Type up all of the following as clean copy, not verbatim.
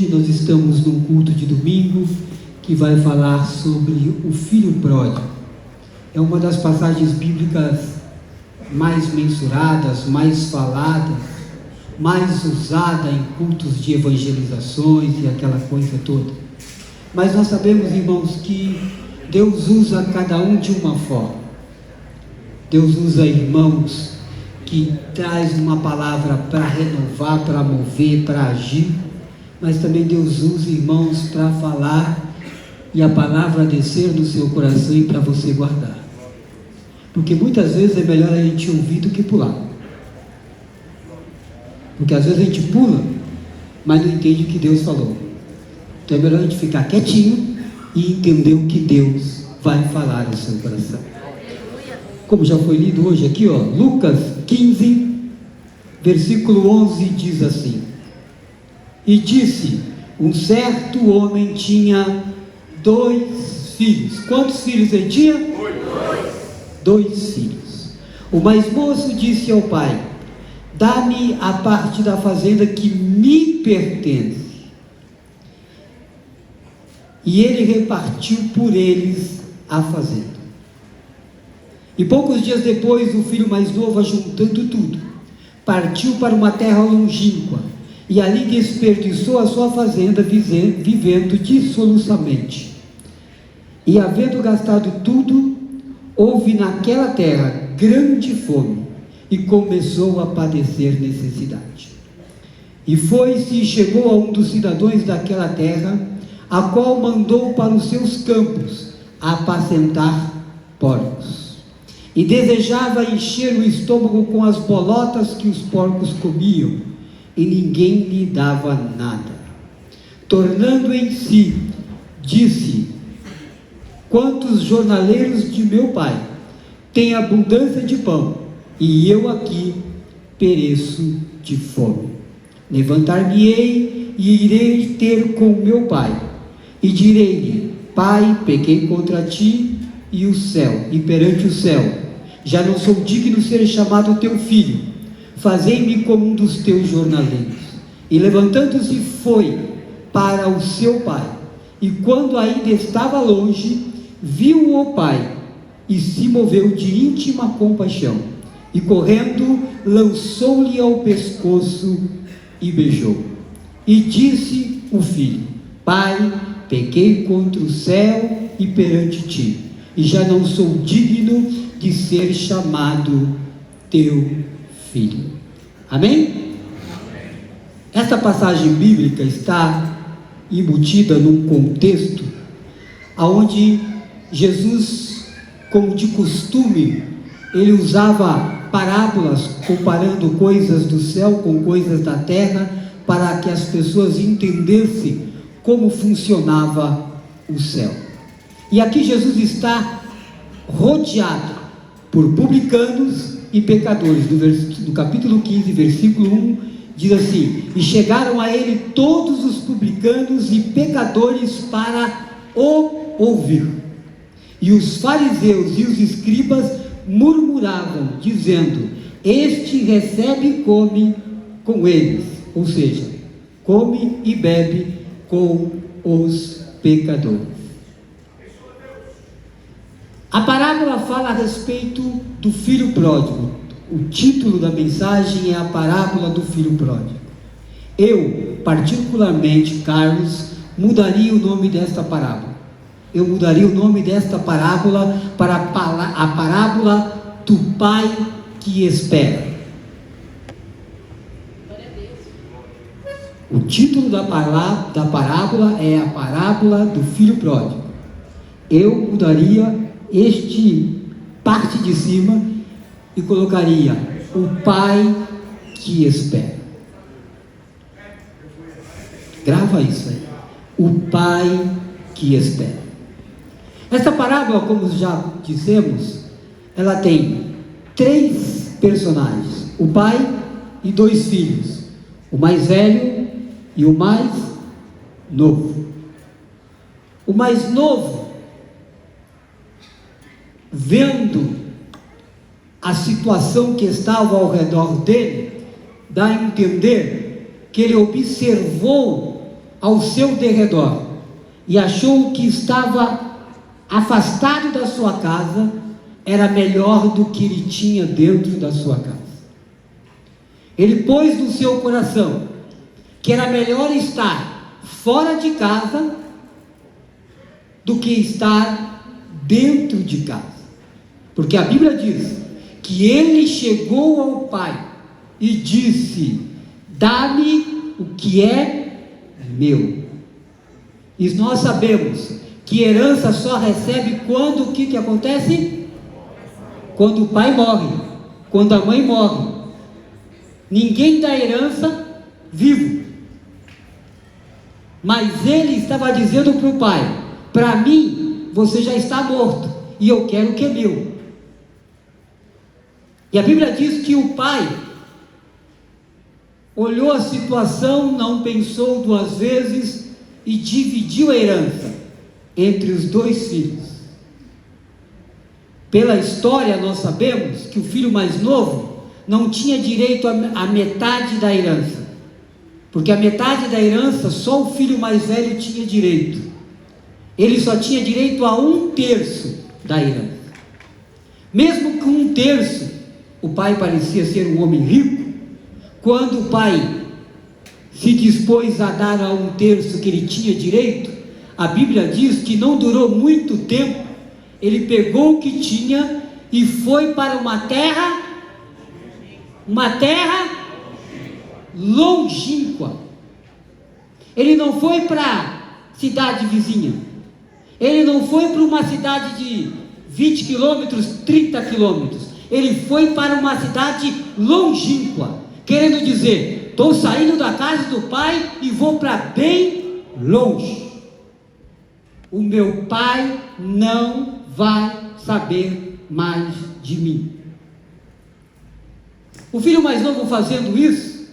hoje nós estamos num culto de domingo que vai falar sobre o filho pródigo. É uma das passagens bíblicas mais mensuradas, mais faladas, mais usada em cultos de evangelizações e aquela coisa toda. Mas nós sabemos, irmãos, que Deus usa cada um de uma forma. Deus usa irmãos que traz uma palavra para renovar, para mover, para agir, mas também Deus usa irmãos para falar e a palavra descer no seu coração e para você guardar. Porque muitas vezes é melhor a gente ouvir do que pular. Porque às vezes a gente pula, mas não entende o que Deus falou. Então é melhor a gente ficar quietinho e entender o que Deus vai falar no seu coração. Como já foi lido hoje aqui, ó, Lucas 15, versículo 11 diz assim: E disse, um certo homem tinha 2 filhos. Quantos filhos ele tinha? 2 filhos. O mais moço disse ao pai: Dá-me a parte da fazenda que me pertence. E ele repartiu por eles a fazenda. E poucos dias depois, o filho mais novo, ajuntando tudo, partiu para uma terra longínqua, e ali desperdiçou a sua fazenda, vivendo dissoluçamente. E havendo gastado tudo, houve naquela terra grande fome, e começou a padecer necessidade. E foi-se e chegou a um dos cidadãos daquela terra, a qual mandou para os seus campos apacentar porcos. E desejava encher o estômago com as bolotas que os porcos comiam, e ninguém lhe dava nada. Tornando em si, disse: Quantos jornaleiros de meu pai têm abundância de pão, e eu aqui pereço de fome. Levantar-me-ei e irei ter com meu pai, e direi-lhe: Pai, pequei contra ti e o céu, e perante o céu, já não sou digno de ser chamado teu filho. Fazei-me como um dos teus jornaleiros. E levantando-se foi para o seu pai, e quando ainda estava longe, viu o pai, e se moveu de íntima compaixão, e correndo, lançou-lhe ao pescoço e beijou. E disse o filho: Pai, pequei contra o céu e perante ti, e já não sou digno de ser chamado teu filho. Amém? Esta passagem bíblica está embutida num contexto onde Jesus, como de costume, ele usava parábolas comparando coisas do céu com coisas da terra, para que as pessoas entendessem como funcionava o céu. E aqui Jesus está rodeado por publicanos e pecadores. No capítulo 15, versículo 1, diz assim: E chegaram a ele todos os publicanos e pecadores para o ouvir. E os fariseus e os escribas murmuravam, dizendo: Este recebe e come com eles. Ou seja, come e bebe com os pecadores. A parábola fala a respeito do filho pródigo. O título da mensagem é a parábola do filho pródigo. Eu, particularmente, Carlos, mudaria o nome desta parábola. Eu mudaria o nome desta parábola para a parábola do pai que espera. O título da parábola é a parábola do filho pródigo. Eu mudaria este parte de cima e colocaria o pai que espera. Grava isso aí. O pai que espera. Esta parábola, como já dissemos, ela tem 3 personagens: o pai e 2 filhos, o mais velho e o mais novo. O mais novo, vendo a situação que estava ao redor dele, dá a entender que ele observou ao seu derredor e achou que estava afastado da sua casa era melhor do que ele tinha dentro da sua casa. Ele pôs no seu coração que era melhor estar fora de casa do que estar dentro de casa. Porque a Bíblia diz que ele chegou ao pai e disse: dá-me o que é meu. E nós sabemos que herança só recebe quando o que acontece? Quando o pai morre, quando a mãe morre. Ninguém dá herança vivo. Mas ele estava dizendo para o pai: para mim, você já está morto, e eu quero o que é meu. E a Bíblia diz que o pai olhou a situação, não pensou duas vezes e dividiu a herança entre os dois filhos. Pela história nós sabemos que o filho mais novo não tinha direito à metade da herança, porque a metade da herança só o filho mais velho tinha direito. Ele só tinha direito a 1/3 da herança. Mesmo com 1/3, o pai parecia ser um homem rico. Quando o pai se dispôs a dar a 1/3 que ele tinha direito, a Bíblia diz que não durou muito tempo, ele pegou o que tinha e foi para uma terra longínqua. Ele não foi para a cidade vizinha, ele não foi para uma cidade de 20 quilômetros, 30 quilômetros, ele foi para uma cidade longínqua, querendo dizer: estou saindo da casa do pai e vou para bem longe. O meu pai não vai saber mais de mim. O filho mais novo fazendo isso,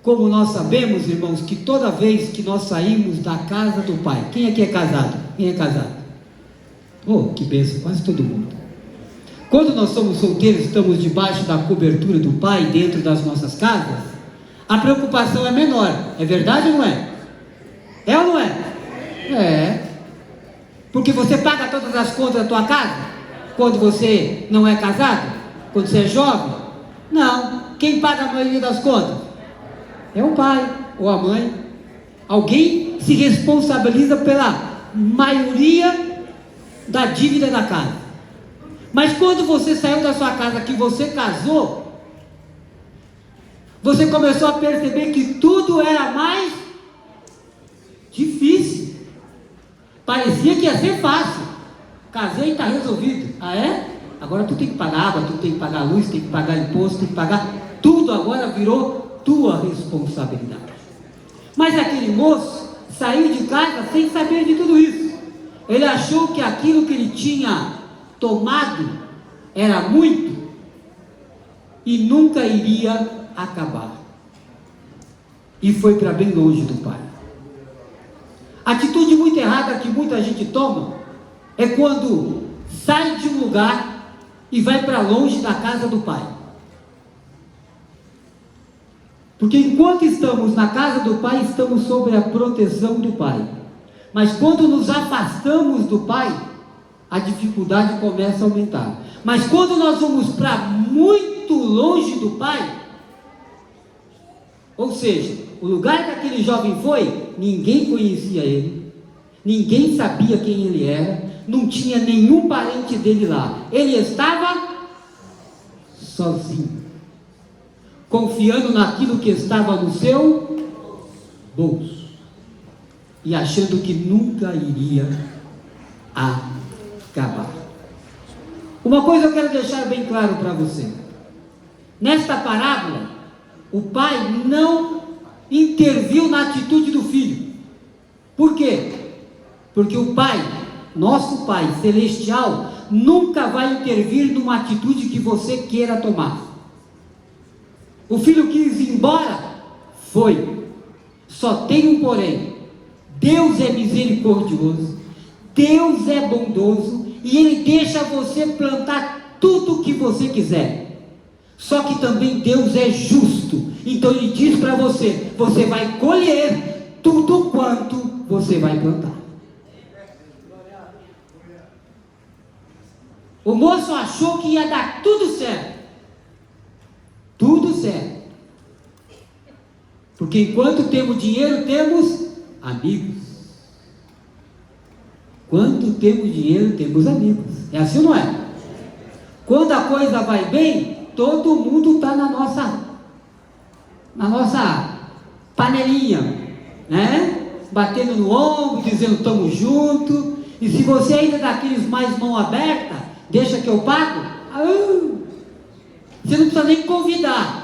como nós sabemos, irmãos, que toda vez que nós saímos da casa do pai, quem aqui é casado? Quem é casado? Oh, que bênção, quase todo mundo. Quando nós somos solteiros, estamos debaixo da cobertura do pai, dentro das nossas casas, a preocupação é menor, é verdade ou não é? É ou não é? É. Porque você paga todas as contas da tua casa, quando você não é casado, quando você é jovem? Não. Quem paga a maioria das contas? É o pai ou a mãe. Alguém se responsabiliza pela maioria da dívida da casa. Mas quando você saiu da sua casa, que você casou, você começou a perceber que tudo era mais difícil. Parecia que ia ser fácil. Casei e está resolvido. Ah, é? Agora tu tem que pagar água, tu tem que pagar luz, tem que pagar imposto, tem que pagar tudo. Agora virou tua responsabilidade. Mas aquele moço saiu de casa sem saber de tudo isso. Ele achou que aquilo que ele tinha tomado era muito e nunca iria acabar. E foi para bem longe do pai. Atitude muito errada que muita gente toma é quando sai de um lugar e vai para longe da casa do pai. Porque enquanto estamos na casa do pai, estamos sob a proteção do pai. Mas quando nos afastamos do pai, a dificuldade começa a aumentar. Mas quando nós vamos para muito longe do pai, ou seja, o lugar que aquele jovem foi, ninguém conhecia ele, ninguém sabia quem ele era, não tinha nenhum parente dele lá. Ele estava sozinho, confiando naquilo que estava no seu bolso e achando que nunca iria acabar. Uma coisa eu quero deixar bem claro para você: nesta parábola, o pai não interviu na atitude do filho. Por quê? Porque o pai, nosso pai celestial, nunca vai intervir numa atitude que você queira tomar. O filho quis ir embora, foi. Só tem um porém: Deus é misericordioso, Deus é bondoso, e Ele deixa você plantar tudo o que você quiser. Só que também Deus é justo. Então Ele diz para você: você vai colher tudo quanto você vai plantar. O moço achou que ia dar tudo certo. Tudo certo. Porque enquanto temos dinheiro, temos amigos. Quando temos dinheiro, temos amigos. É assim ou não é? Quando a coisa vai bem, todo mundo está na nossa panelinha, né? Batendo no ombro, dizendo estamos juntos. E se você ainda é daqueles mais mão aberta, deixa que eu pago, você não precisa nem convidar.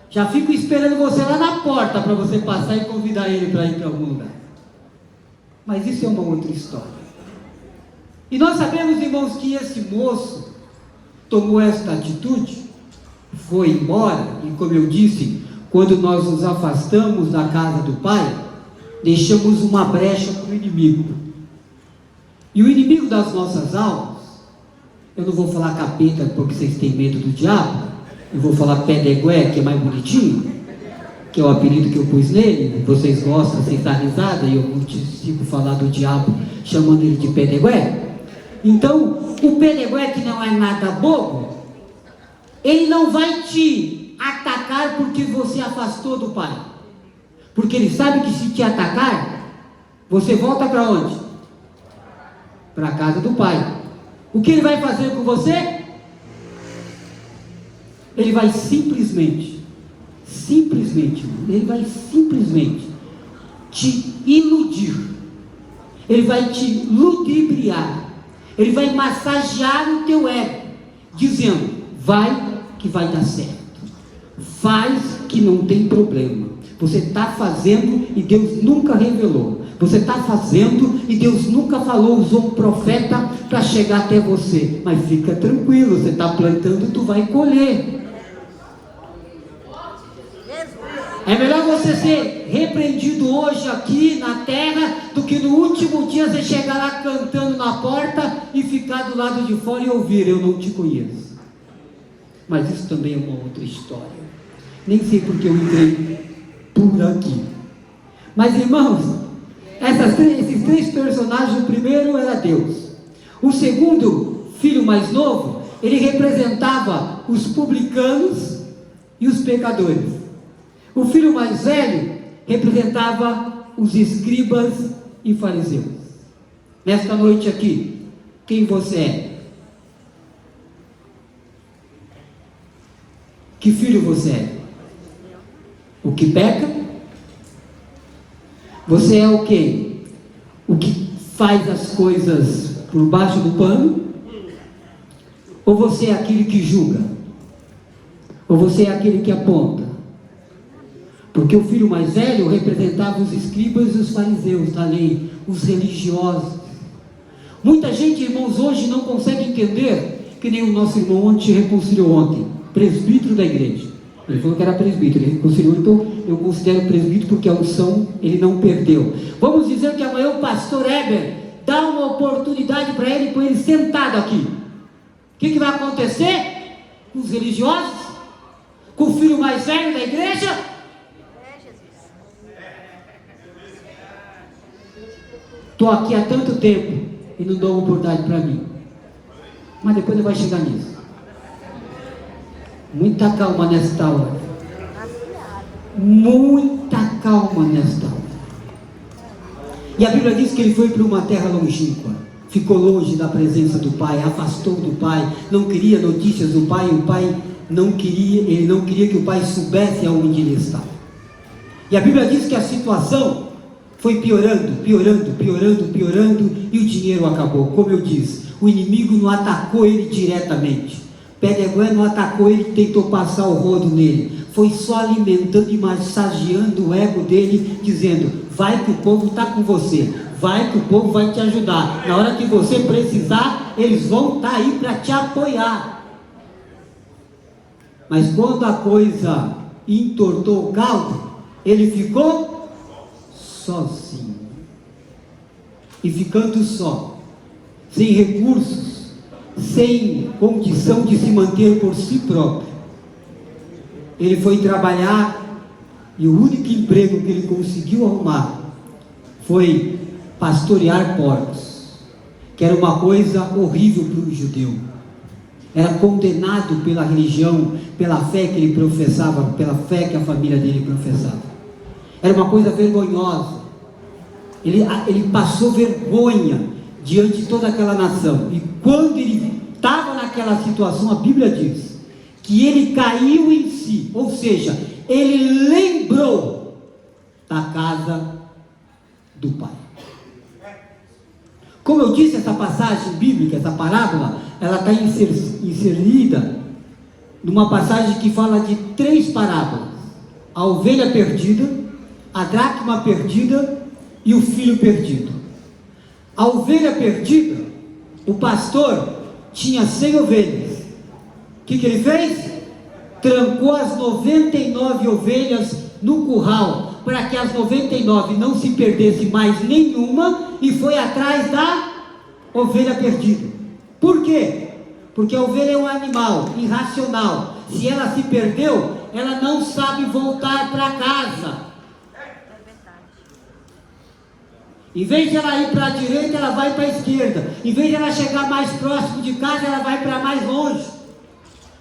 Já fico esperando você lá na porta para você passar e convidar ele para ir para algum lugar. Mas isso é uma outra história. E nós sabemos, irmãos, que esse moço tomou esta atitude, foi embora, e como eu disse, quando nós nos afastamos da casa do Pai, deixamos uma brecha para o inimigo. E o inimigo das nossas almas, eu não vou falar capeta porque vocês têm medo do diabo, eu vou falar Pedegué, que é mais bonitinho, que é o apelido que eu pus nele, vocês gostam, vocês dão risada, e eu consigo falar do diabo chamando ele de Pedegué. Então, o Pedegué, que não é nada bobo, ele não vai te atacar porque você afastou do Pai, porque ele sabe que se te atacar, você volta para onde? Para a casa do Pai. O que ele vai fazer com você? Ele vai simplesmente te iludir, ele vai te ludibriar, ele vai massagear o teu ego, dizendo, vai que vai dar certo, faz que não tem problema, você está fazendo e Deus nunca revelou, você está fazendo e Deus nunca falou, usou um profeta para chegar até você, mas fica tranquilo, você está plantando, tu vai colher. É melhor você ser repreendido hoje aqui na terra, do que no último dia você chegar lá cantando na porta e ficar do lado de fora e ouvir, eu não te conheço. Mas isso também é uma outra história. Nem sei porque eu entrei por aqui. Mas irmãos, esses três personagens, o primeiro era Deus. O segundo, filho mais novo, ele representava os publicanos e os pecadores. O filho mais velho representava os escribas e fariseus. Nesta noite aqui, quem você é? Que filho você é? O que peca? Você é o quê? O que faz as coisas por baixo do pano? Ou você é aquele que julga? Ou você é aquele que aponta? Porque o filho mais velho representava os escribas e os fariseus da lei, os religiosos. Muita gente, irmãos, hoje não consegue entender, que nem o nosso irmão ontem reconciliou ontem, presbítero da igreja. Ele falou que era presbítero, ele reconciliou, então eu considero presbítero porque a unção ele não perdeu. Vamos dizer que amanhã o pastor Heber dá uma oportunidade para ele, põe ele sentado aqui. O que vai acontecer com os religiosos? Com o filho mais velho da igreja? Estou aqui há tanto tempo e não dou oportunidade para mim. Mas depois ele vai chegar nisso. Muita calma nesta hora. Muita calma nesta hora. E a Bíblia diz que ele foi para uma terra longínqua. Ficou longe da presença do Pai, afastou do Pai, não queria notícias do Pai, o Pai não queria, ele não queria que o Pai soubesse aonde ele estava. E a Bíblia diz que a situação foi piorando, e o dinheiro acabou. Como eu disse, o inimigo não atacou ele diretamente. Pedegué não atacou ele, tentou passar o rodo nele. Foi só alimentando e massageando o ego dele, dizendo, vai que o povo está com você, vai que o povo vai te ajudar. Na hora que você precisar, eles vão estar aí para te apoiar. Mas quando a coisa entortou o caldo, ele ficou sozinho. E ficando só, sem recursos, sem condição de se manter por si próprio, ele foi trabalhar, e o único emprego que ele conseguiu arrumar foi pastorear porcos, que era uma coisa horrível para o judeu. Era condenado pela religião, pela fé que ele professava, pela fé que a família dele professava. Era uma coisa vergonhosa. Ele passou vergonha diante de toda aquela nação. E quando ele estava naquela situação, a Bíblia diz que ele caiu em si, ou seja, ele lembrou da casa do Pai. Como eu disse, essa passagem bíblica, essa parábola, ela está inserida numa passagem que fala de 3 parábolas: a ovelha perdida, a dracma perdida e o filho perdido. A ovelha perdida, o pastor tinha 100 ovelhas. O que ele fez? Trancou as 99 ovelhas no curral, para que as 99 não se perdesse mais nenhuma, e foi atrás da ovelha perdida. Por quê? Porque a ovelha é um animal irracional. Se ela se perdeu, ela não sabe voltar para casa. Em vez de ela ir para a direita, ela vai para a esquerda. Em vez de ela chegar mais próximo de casa, ela vai para mais longe.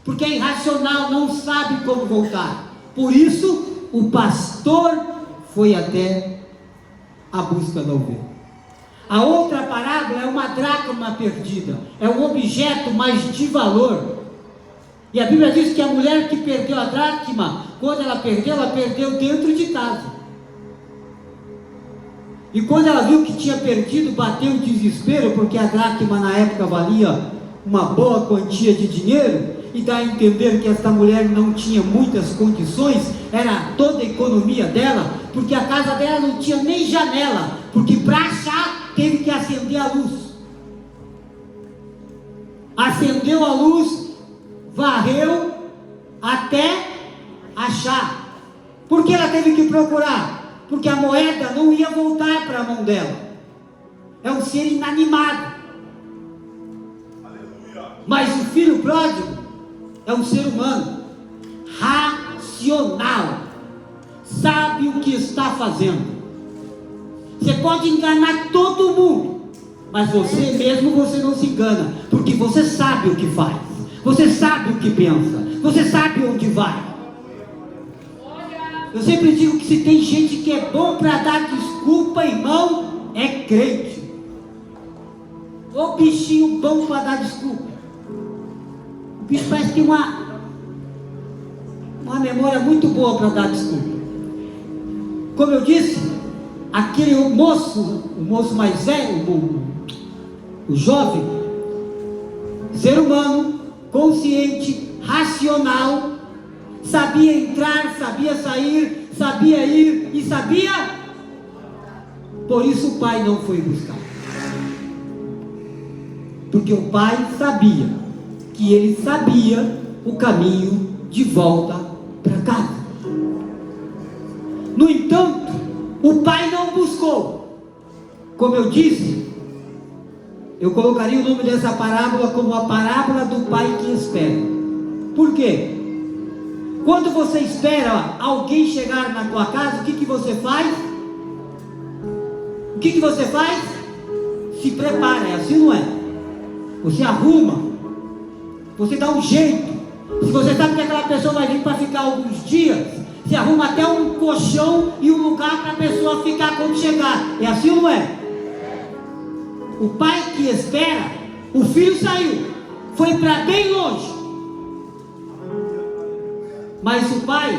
Porque é irracional, não sabe como voltar. Por isso, o pastor foi até a busca da ovelha. A outra parábola é uma dracma perdida. É um objeto mais de valor. E a Bíblia diz que a mulher que perdeu a dracma, quando ela perdeu dentro de casa. E quando ela viu que tinha perdido, bateu o desespero, porque a dracma na época valia uma boa quantia de dinheiro, e dá a entender que essa mulher não tinha muitas condições, era toda a economia dela, porque a casa dela não tinha nem janela, porque para achar teve que acender a luz. Acendeu a luz, varreu até achar. Por que ela teve que procurar? Porque a moeda não ia voltar para a mão dela. É um ser inanimado. Mas o filho pródigo é um ser humano racional, sabe o que está fazendo. Você pode enganar todo mundo, mas você mesmo você não se engana, porque você sabe o que faz, você sabe o que pensa, você sabe onde vai. Eu sempre digo que se tem gente que é bom para dar desculpa, irmão, é crente. Ô bichinho bom para dar desculpa. O bicho parece que tem uma memória muito boa para dar desculpa. Como eu disse, aquele o moço mais velho, o jovem, ser humano, consciente, racional, sabia entrar, sabia sair, sabia ir e sabia. Por isso o pai não foi buscar, porque o pai sabia que ele sabia o caminho de volta para casa. No entanto, o pai não buscou. Como eu disse, eu colocaria o nome dessa parábola como a parábola do pai que espera. Por quê? Quando você espera alguém chegar na tua casa, o que você faz? O que você faz? Se prepara, é assim, não é? Você arruma, você dá um jeito. Se você sabe que aquela pessoa vai vir para ficar alguns dias, você arruma até um colchão e um lugar para a pessoa ficar quando chegar. É assim ou não é? O pai que espera, o filho saiu, foi para bem longe. Mas o pai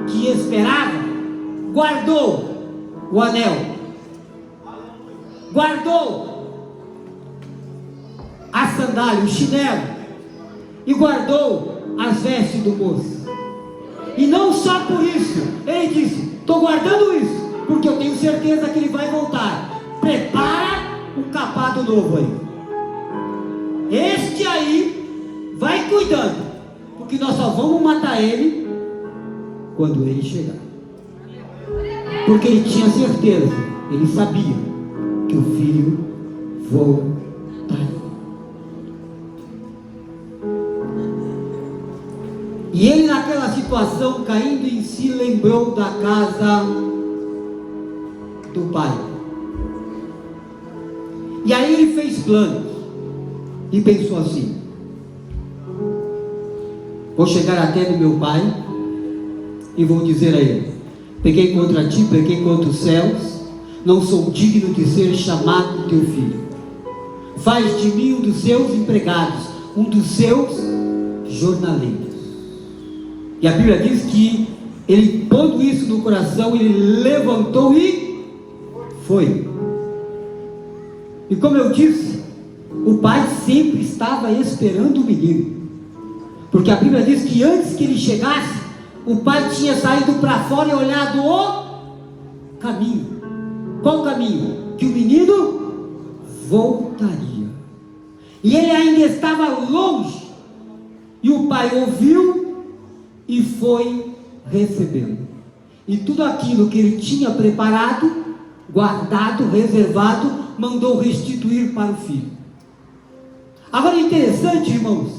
que esperava, guardou o anel, guardou a sandália, o chinelo, e guardou as vestes do moço. E não só por isso, ele disse: estou guardando isso, porque eu tenho certeza que ele vai voltar. Prepara um capado novo aí. Este aí, vai cuidando, porque nós só vamos matar ele quando ele chegar. Porque ele tinha certeza, ele sabia que o filho voltaria. E ele, naquela situação, caindo em si, lembrou da casa do pai. E aí ele fez planos e pensou assim: vou chegar até no meu pai e vou dizer a ele: pequei contra ti, pequei contra os céus, não sou digno de ser chamado teu filho. Faz de mim um dos seus empregados, um dos seus jornaleiros. E a Bíblia diz que ele, pondo isso no coração, ele levantou e foi. E como eu disse, o pai sempre estava esperando o menino, porque a Bíblia diz que antes que ele chegasse, o pai tinha saído para fora e olhado o caminho. Qual caminho? Que o menino voltaria. E ele ainda estava longe, e o pai ouviu e foi recebê-lo. E tudo aquilo que ele tinha preparado, guardado, reservado, mandou restituir para o filho. Agora é interessante, irmãos,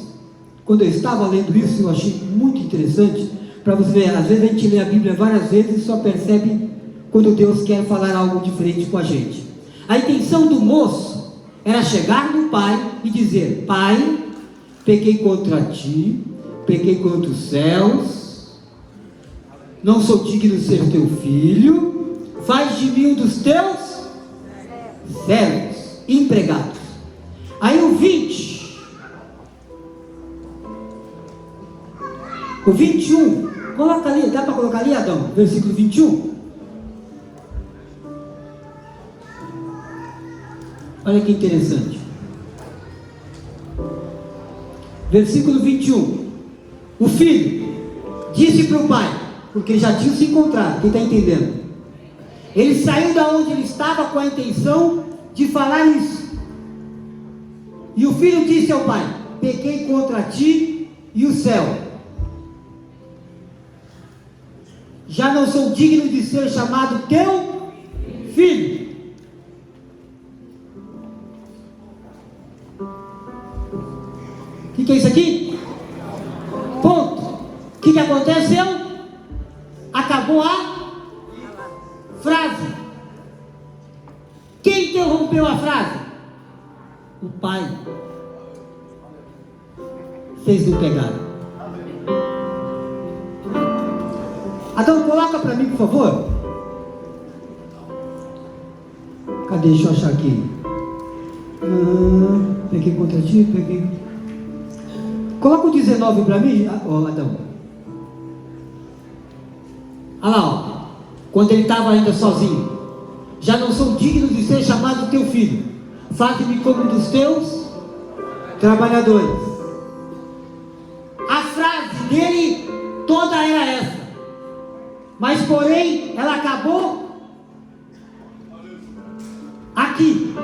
quando eu estava lendo isso, eu achei muito interessante, para você ver, às vezes a gente lê a Bíblia várias vezes e só percebe quando Deus quer falar algo diferente com a gente. A intenção do moço era chegar no pai e dizer: pai, pequei contra ti, pequei contra os céus, não sou digno de ser teu filho, faz de mim um dos teus servos, empregados. Aí o 20, o 21, coloca ali, dá para colocar ali, Adão, versículo 21. Olha que interessante. Versículo 21. O filho disse para o pai, porque ele já tinha se encontrado, quem está entendendo? Ele saiu da onde ele estava com a intenção de falar isso. E o filho disse ao pai: pequei contra ti e o céu, já não sou digno de ser chamado teu filho. O que é isso aqui? Ponto. O que aconteceu? Acabou a frase. Quem interrompeu a frase? O pai. Vocês não pegaram. Adão, coloca para mim, por favor. Cadê? Deixa eu achar aqui. Peguei contra ti, peguei. Coloca o 19 para mim, Adão. Olha lá, ó. Quando ele estava ainda sozinho: já não sou digno de ser chamado teu filho, faz-me como um dos teus trabalhadores. A frase dele toda era essa, mas porém ela acabou aqui.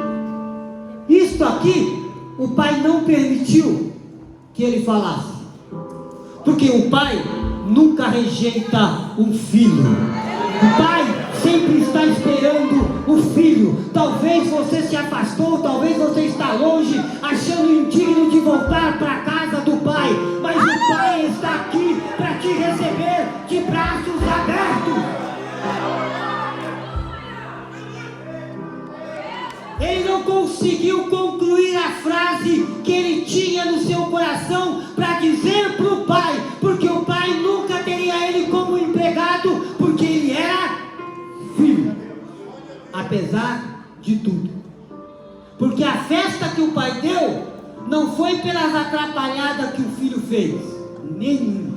Isto aqui o pai não permitiu que ele falasse, porque o pai nunca rejeita um filho. O pai sempre está esperando o filho. Talvez você se afastou, talvez você está longe, achando indigno de voltar para a casa do pai, mas o pai está aqui para te receber de braços abertos. Ele não conseguiu concluir a frase que ele tinha no seu coração para dizer para o pai, porque o pai nunca teria ele como empregado, porque ele era filho, apesar de tudo. Porque a festa que o pai deu não foi pelas atrapalhadas que o filho fez, nenhuma.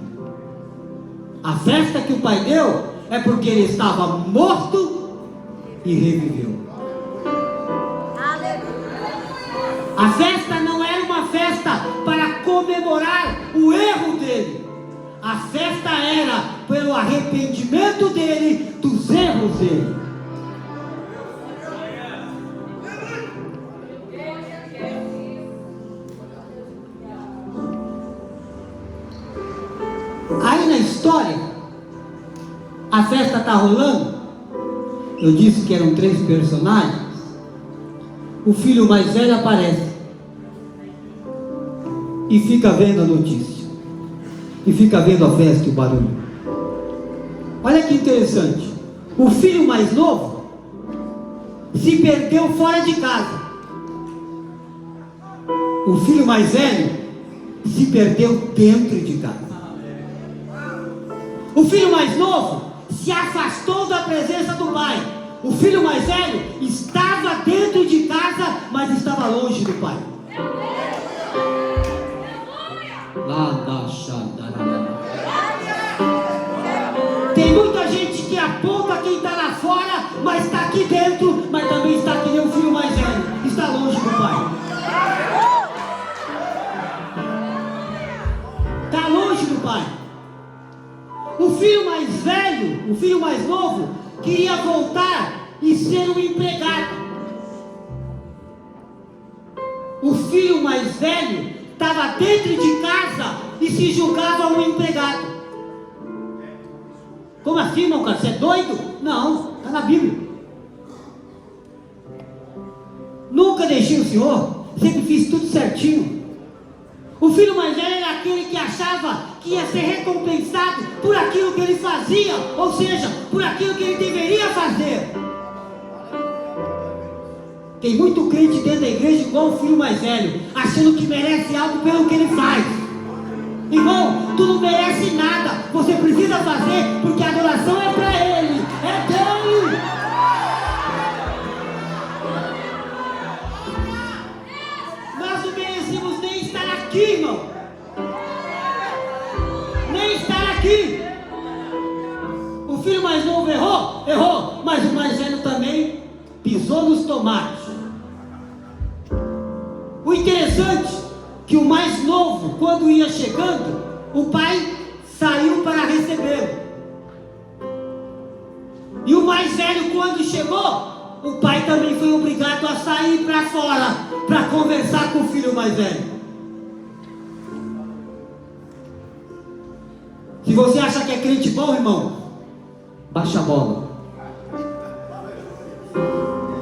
A festa que o pai deu é porque ele estava morto e reviveu. A festa não era uma festa para comemorar o erro dele. A festa era pelo arrependimento dele dos erros dele. Aí na história, a festa está rolando. Eu disse que eram 3 personagens. O filho mais velho aparece e fica vendo a notícia, e fica vendo a festa e o barulho. Olha que interessante. O filho mais novo se perdeu fora de casa. O filho mais velho se perdeu dentro de casa. O filho mais novo se afastou da presença do pai. O filho mais velho estava dentro de casa, mas estava longe do pai. Tem muita gente que aponta quem está lá fora, mas está aqui dentro, mas também está aqui nem o filho mais velho, está longe do pai. Está longe do pai. O filho mais velho, o filho mais novo, queria voltar e ser um empregado. O filho mais velho estava dentro de casa e se julgava um empregado. Como assim, irmão? Você é doido? Não, está na Bíblia. Nunca deixei o Senhor, sempre fiz tudo certinho. O filho mais velho era aquele que achava que ia ser recompensado por aquilo que ele fazia, ou seja, por aquilo que ele deveria fazer. Tem muito crente dentro da igreja igual o filho mais velho, achando que merece algo pelo que ele faz. Irmão, tu não merece nada, você precisa fazer porque a adoração é para ele, é dele. Nós não merecemos nem estar aqui, irmão. Nem estar aqui. O filho mais novo errou? Errou, mas o mais velho também pisou nos tomates. O interessante é que o mais novo, quando ia chegando, o pai saiu para recebê-lo. E o mais velho, quando chegou, o pai também foi obrigado a sair para fora para conversar com o filho mais velho. Se você acha que é crente bom, irmão, baixa a bola.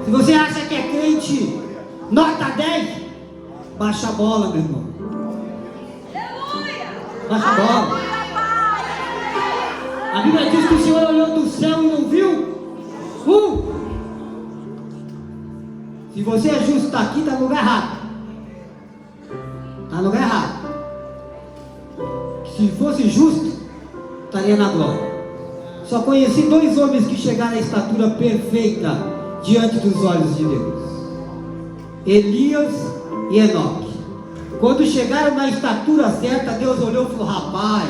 Se você acha que é crente nota 10, baixa a bola, meu irmão. Baixa a bola. A Bíblia diz que o Senhor olhou do céu e não viu. Se você é justo, está aqui, está no lugar errado. Está no lugar errado. Se fosse justo, estaria na glória. Só conheci 2 homens que chegaram à estatura perfeita diante dos olhos de Deus: Elias e Enoque. Quando chegaram na estatura certa, Deus olhou e falou: rapaz,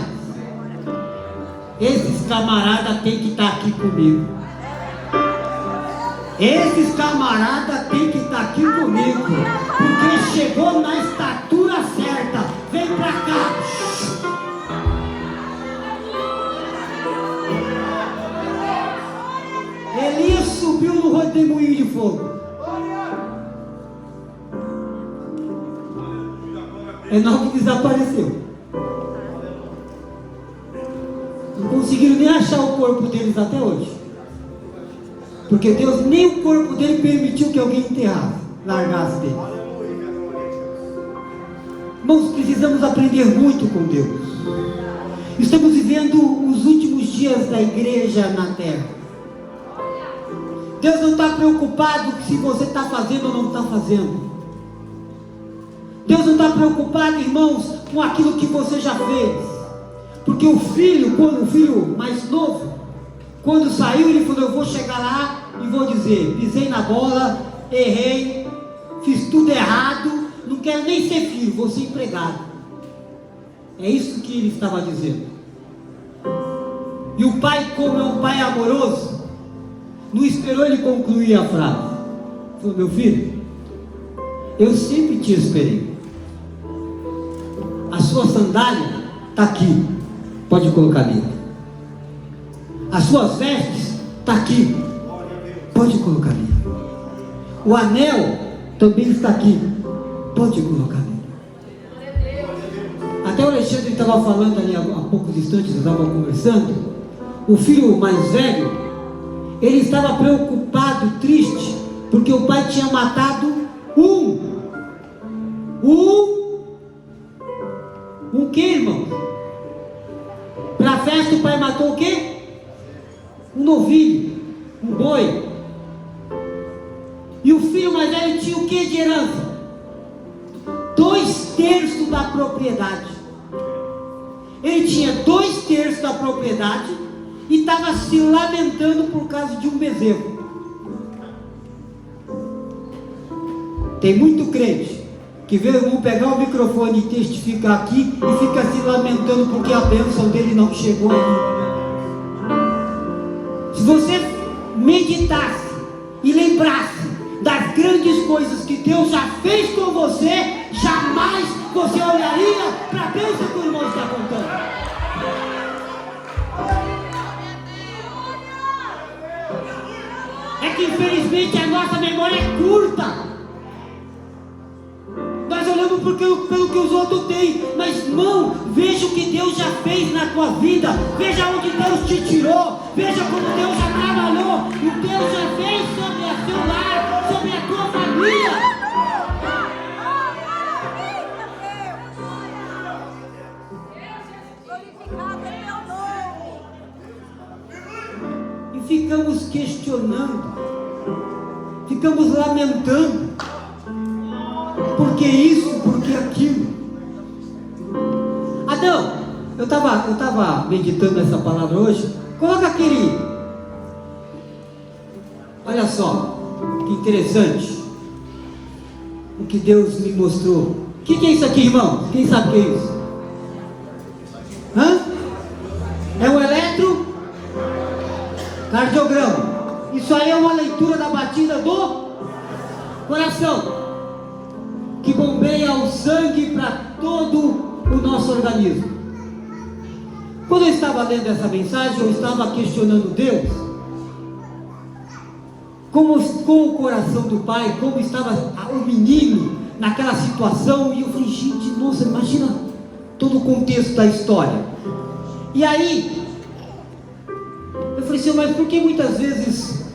esses camaradas têm que estar aqui comigo. Esses camaradas têm que estar aqui comigo, porque chegou na estatura certa. Vem pra cá. Elias subiu no redemoinho de fogo. Enoque desapareceu. Não conseguiram nem achar o corpo deles até hoje, porque Deus nem o corpo dele permitiu que alguém enterrasse, largasse dele. Irmãos, precisamos aprender muito com Deus. Estamos vivendo os últimos dias da igreja na terra. Deus não está preocupado se você está fazendo ou não está fazendo. Deus não está preocupado, irmãos, com aquilo que você já fez. Porque o filho mais novo, quando saiu, ele falou: eu vou chegar lá e vou dizer, pisei na bola, errei, fiz tudo errado, não quero nem ser filho, vou ser empregado. É isso que ele estava dizendo. E o pai, como é um pai amoroso, não esperou ele concluir a frase. Falou: meu filho, eu sempre te esperei. A sua sandália está aqui, pode colocar ali. As suas vestes está aqui, pode colocar ali. O anel também está aqui, pode colocar ali. Até o Alexandre estava falando ali há poucos instantes, eu estava conversando. O filho mais velho, ele estava preocupado, triste, porque o pai tinha matado um que, irmão? Para a festa o pai matou o quê? Um novilho, um boi. E o filho mais velho tinha o que de herança? 2 2/3 da propriedade. Ele tinha 2/3 da propriedade e estava se lamentando por causa de um bezerro. Tem muito crente que vão pegar o microfone e testificar aqui e fica se lamentando porque a bênção dele não chegou ali. Se você meditasse e lembrasse das grandes coisas que Deus já fez com você, jamais você olharia para a bênção que o irmão está contando. É que infelizmente a nossa memória é curta. Nós olhamos pelo que os outros têm, mas não, veja o que Deus já fez na tua vida, veja onde Deus te tirou, veja como Deus já trabalhou, o Deus já fez sobre o seu lar, sobre a tua família. E ficamos questionando, ficamos lamentando. Por que isso? Por que aquilo? Adão, eu estava meditando nessa palavra hoje. Coloca aquele. Olha só, que interessante o que Deus me mostrou. O que é isso aqui, irmão? Quem sabe o que é isso? Hã? É um eletrocardiograma. Isso aí é uma leitura da batida do coração, que bombeia o sangue para todo o nosso organismo. Quando eu estava lendo essa mensagem, eu estava questionando Deus, com o coração do pai, como estava o menino naquela situação, e eu falei, gente, nossa, imagina todo o contexto da história. E aí, eu falei, Senhor, mas por que muitas vezes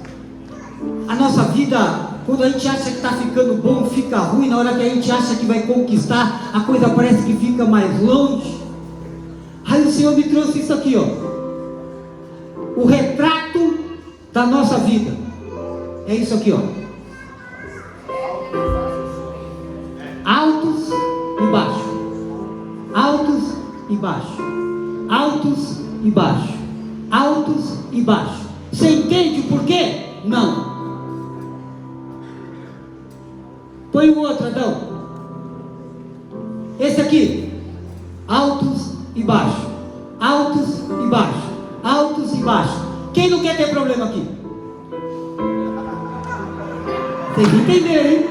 a nossa vida, quando a gente acha que está ficando bom, fica ruim, na hora que a gente acha que vai conquistar, a coisa parece que fica mais longe? Aí o Senhor me trouxe isso aqui, ó. O retrato da nossa vida. É isso aqui, ó. Altos e baixos. Altos e baixos. Altos e baixos. Altos e baixos. Você entende o porquê? Não. Põe o outro, Adão. Esse aqui. Altos e baixos. Altos e baixos. Altos e baixos. Quem não quer ter problema aqui? Vocês entenderam, hein?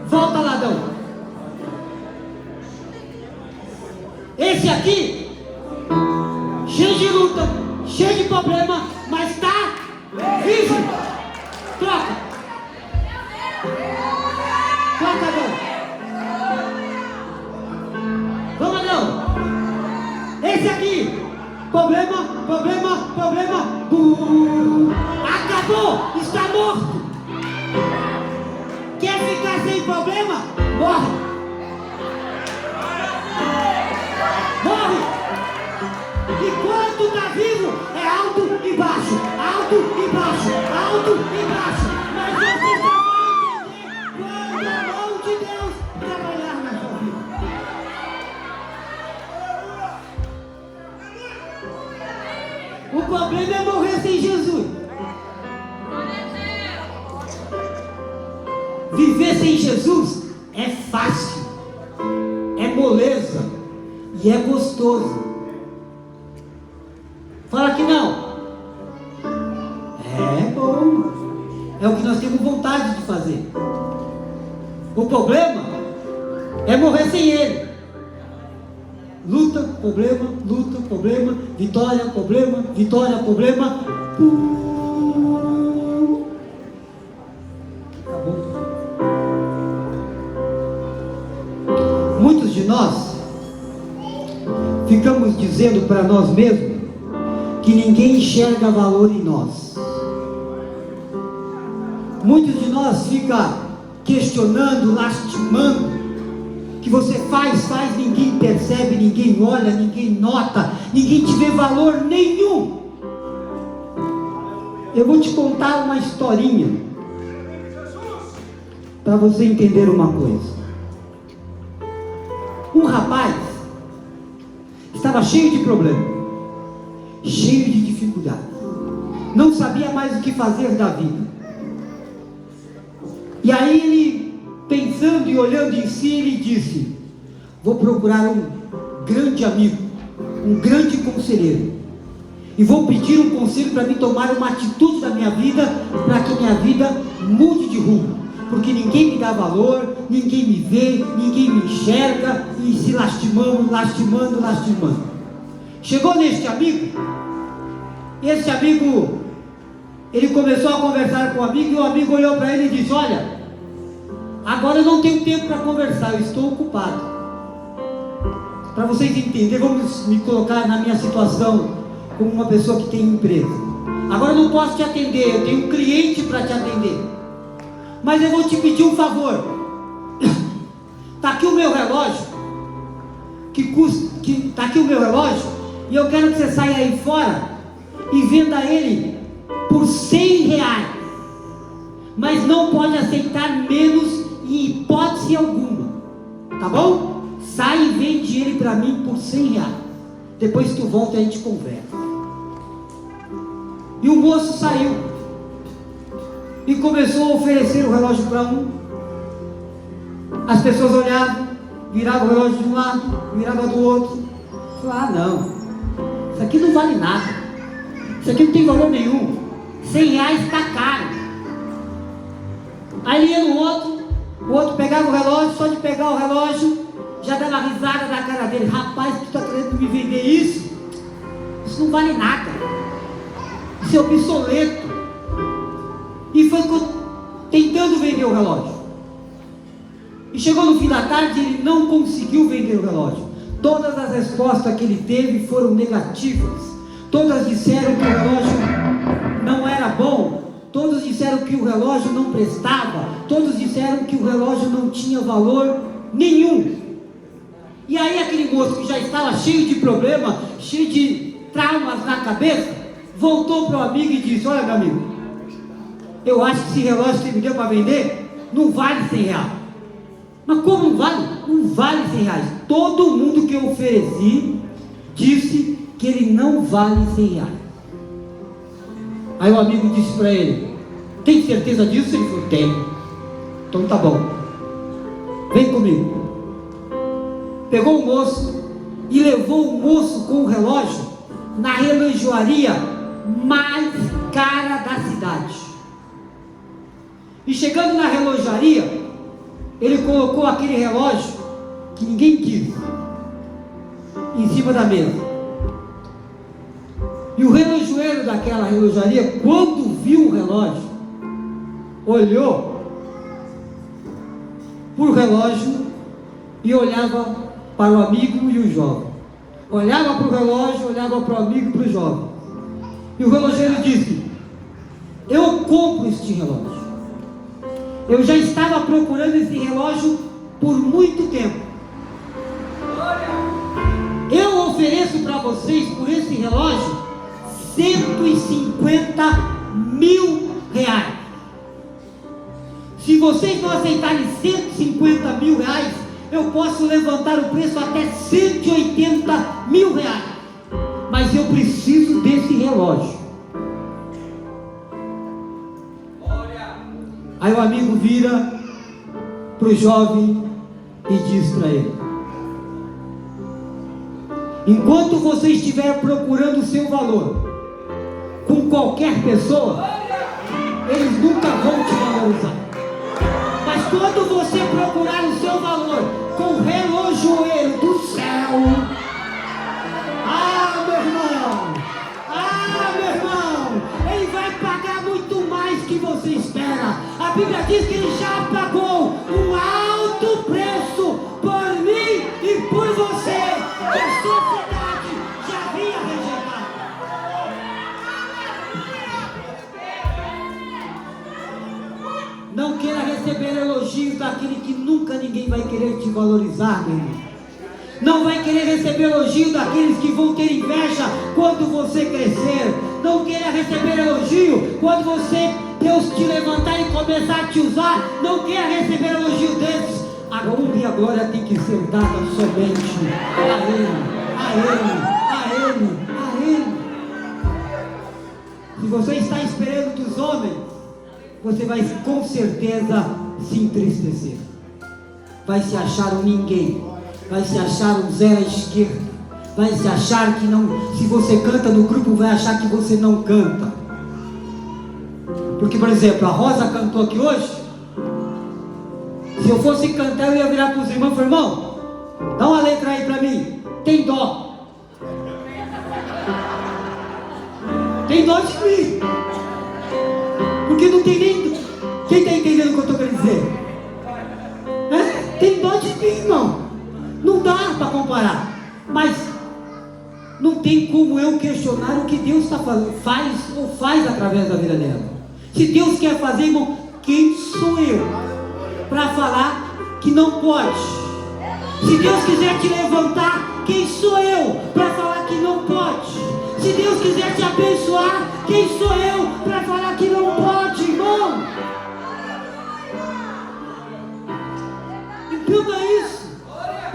Volta lá, Adão. Esse aqui, cheio de luta, cheio de problema, mas está vivo. Troca. Troca, Adão. Vamos, Adão. Esse aqui, problema. Acabou, está morto. Quer ficar sem problema? Morre. Morre. Enquanto está vivo, é alto e baixo, alto e baixo, alto e baixo. Mas você só vai entender quando a mão de Deus trabalhar na sua vida. O problema é morrer sem Jesus. Viver sem Jesus é fácil, é moleza e é gostoso. Fala que não. É bom. É o que nós temos vontade de fazer. O problema é morrer sem Ele. Luta, problema, vitória, problema. Acabou. Muitos de nós ficamos dizendo para nós mesmos que ninguém enxerga valor em nós. Muitos de nós ficam questionando, lastimando, que você faz, ninguém percebe, ninguém olha, ninguém nota, ninguém te vê valor nenhum. Eu vou te contar uma historinha. para você entender uma coisa. Um rapaz estava cheio de problemas, cheio de dificuldades, não sabia mais o que fazer da vida. E aí ele, pensando e olhando em si, ele disse: vou procurar um grande amigo, um grande conselheiro, e vou pedir um conselho para me tomar uma atitude da minha vida, para que minha vida mude de rumo, porque ninguém me dá valor, ninguém me vê, ninguém me enxerga, e se lastimando. Chegou neste amigo, e esse amigo, ele começou a conversar com o amigo, e o amigo olhou para ele e disse: olha, agora eu não tenho tempo para conversar, eu estou ocupado. Para vocês entenderem, vamos me colocar na minha situação, como uma pessoa que tem empresa. Agora eu não posso te atender, eu tenho um cliente para te atender, mas eu vou te pedir um favor. Está aqui o meu relógio, está aqui o meu relógio, e eu quero que você saia aí fora e venda ele por R$100, mas não pode aceitar menos em hipótese alguma, tá bom? Sai e vende ele para mim por R$100, depois tu volta e a gente conversa. E o moço saiu e começou a oferecer o relógio para um. As pessoas olhavam, viravam o relógio de um lado, viravam do outro. Falaram: não, isso aqui não vale nada, isso aqui não tem valor nenhum, R$100 está caro. Aí ia no outro, o outro pegava o relógio, só de pegar o relógio já dava risada da cara dele: rapaz, tu está querendo me vender isso? Isso não vale nada, isso é obsoleto. E foi tentando vender o relógio, e chegou no fim da tarde, ele não conseguiu vender o relógio. Todas as respostas que ele teve foram negativas. Todas disseram que o relógio não era bom, todos disseram que o relógio não prestava, todos disseram que o relógio não tinha valor nenhum. E aí aquele moço que já estava cheio de problema, cheio de traumas na cabeça, voltou para o amigo e disse: olha, meu amigo, eu acho que esse relógio que você me deu para vender não vale R$100. Mas como não vale? Não vale R$100. Todo mundo que eu ofereci disse que ele não vale R$100. Aí o amigo disse para ele: tem certeza disso? Ele falou: tenho. Então tá bom, vem comigo. Pegou o moço e levou o moço com o relógio na relojoaria mais cara da cidade. E chegando na relojoaria, ele colocou aquele relógio que ninguém quis em cima da mesa. E o relojoeiro daquela relojoaria, quando viu o relógio, olhou para o relógio e olhava para o amigo e o jovem. Olhava para o relógio, olhava para o amigo e para o jovem. E o relojoeiro disse: eu compro este relógio. Eu já estava procurando esse relógio por muito tempo. Eu ofereço para vocês por esse relógio R$150.000. Se vocês não aceitarem R$150.000, eu posso levantar o preço até R$180.000. Mas eu preciso desse relógio. Aí o amigo vira para o jovem e diz para ele: enquanto você estiver procurando o seu valor com qualquer pessoa, eles nunca vão te valorizar. Mas quando você procurar o seu valor com o relojoeiro do céu, meu irmão, ele vai pagar muito mais que você espera. A Bíblia diz que ele já pagou um alto preço por mim e por você, que a sociedade já havia rejeitado. Não queira receber elogios daquele que nunca ninguém vai querer te valorizar, meu irmão. Não vai querer receber elogio daqueles que vão ter inveja quando você crescer. Não queira receber elogio quando você Deus te levantar e começar a te usar, não quer receber elogio desses. A honra e a glória tem que ser dada somente a Ele, a Ele, a Ele, a Ele. Se você está esperando dos homens, você vai com certeza se entristecer. Vai se achar um ninguém, vai se achar um zero à esquerda, vai se achar que não, se você canta no grupo, vai achar que você não canta. Porque, por exemplo, a Rosa cantou aqui hoje. Se eu fosse cantar, eu ia virar para os irmãos e falar: irmão, dá uma letra aí para mim. Tem dó. Tem dó de mim. Porque não tem nem... Quem está entendendo o que eu estou querendo dizer? É? Tem dó de mim, irmão. Não dá para comparar. Mas não tem como eu questionar o que Deus faz através da vida dela. Se Deus quer fazer, irmão, quem sou eu para falar que não pode? Se Deus quiser te levantar, quem sou eu para falar que não pode? Se Deus quiser te abençoar, quem sou eu para falar que não pode, irmão? Entenda isso.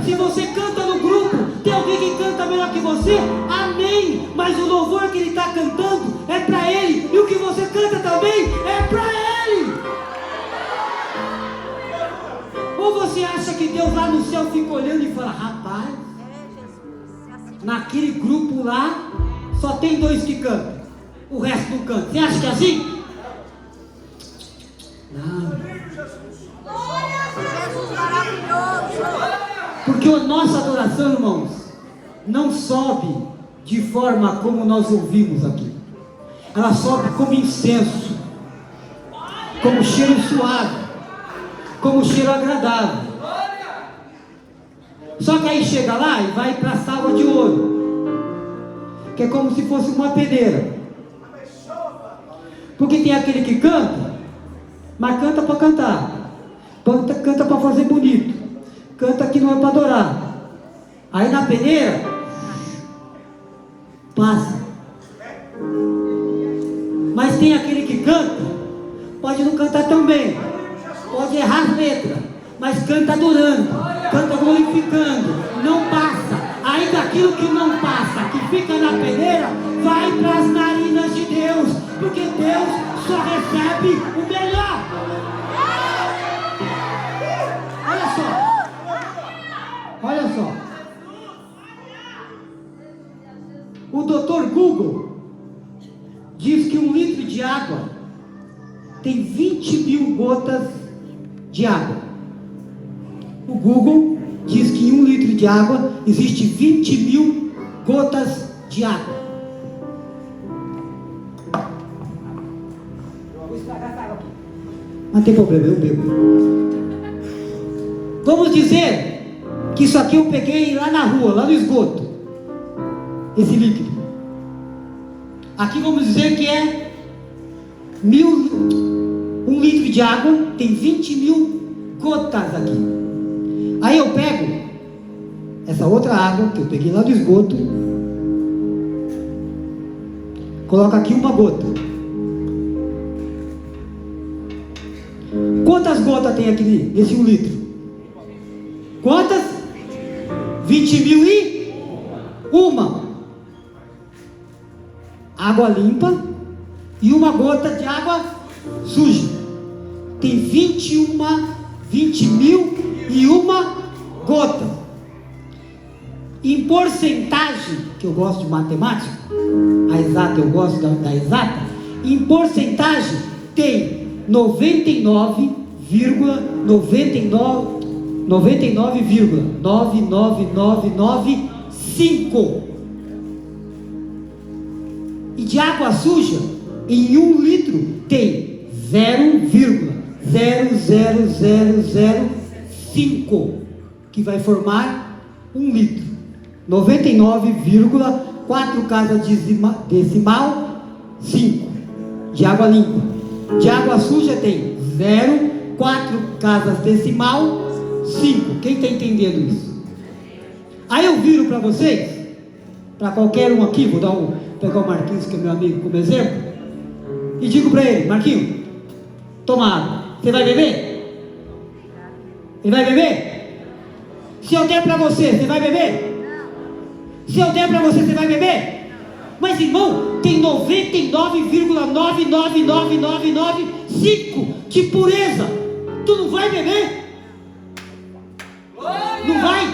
Se você canta no grupo, tem alguém que canta melhor que você, amém, mas o louvor que ele está cantando é para ele, e o que você canta também é para ele. Ou você acha que Deus lá no céu fica olhando e fala: rapaz, naquele grupo lá só tem 2 que cantam, o resto não canta. Você acha que é assim? Não. Porque a nossa adoração, irmãos, não sobe de forma como nós ouvimos aqui. Ela sobe como incenso, como cheiro suave, como cheiro agradável. Só que aí chega lá e vai para a tábua de ouro, que é como se fosse uma peneira. Porque tem aquele que canta, mas canta para cantar, canta para fazer bonito, canta que não é para adorar. Aí na peneira passa. Mas tem aquele que canta, pode não cantar tão bem, pode errar as letras, mas canta adorando, canta glorificando, não passa. Aí daquilo que não passa, que fica na peneira, vai para as narinas de Deus, porque Deus só recebe o melhor. Olha só, olha só. O Dr. Google diz que 1 litro de água tem 20.000 gotas de água. O Google diz que em 1 litro de água existe 20.000 gotas de água. Vou estragar essa água aqui. Não tem problema, eu bebo. Vamos dizer que isso aqui eu peguei lá na rua, lá no esgoto, esse líquido. Aqui vamos dizer que é 1 litro de água, tem 20.000 gotas aqui. Aí eu pego essa outra água que eu peguei lá do esgoto, coloco aqui uma gota. Quantas gotas tem aqui nesse 1 litro? Quantas? 20.001. Água limpa e uma gota de água suja. Tem 20.001 gotas. Em porcentagem, que eu gosto de matemática, a exata eu gosto da exata, em porcentagem tem 99,99995. E de água suja, em 1 litro tem 0,00005, que vai formar 1 litro. 99,4 casas decimal 5 de água limpa. De água suja tem 0,4 casas decimal 5. Quem está entendendo isso? Aí eu viro para vocês, para qualquer um aqui, vou pegar o Marquinhos, que é meu amigo, como exemplo, e digo para ele: Marquinhos, Toma água. Você vai beber? Você vai beber? Se eu der para você, você vai beber? Se eu der para você, você vai beber? Mas irmão, tem 99,99995 de pureza. Tu não vai beber? Não vai?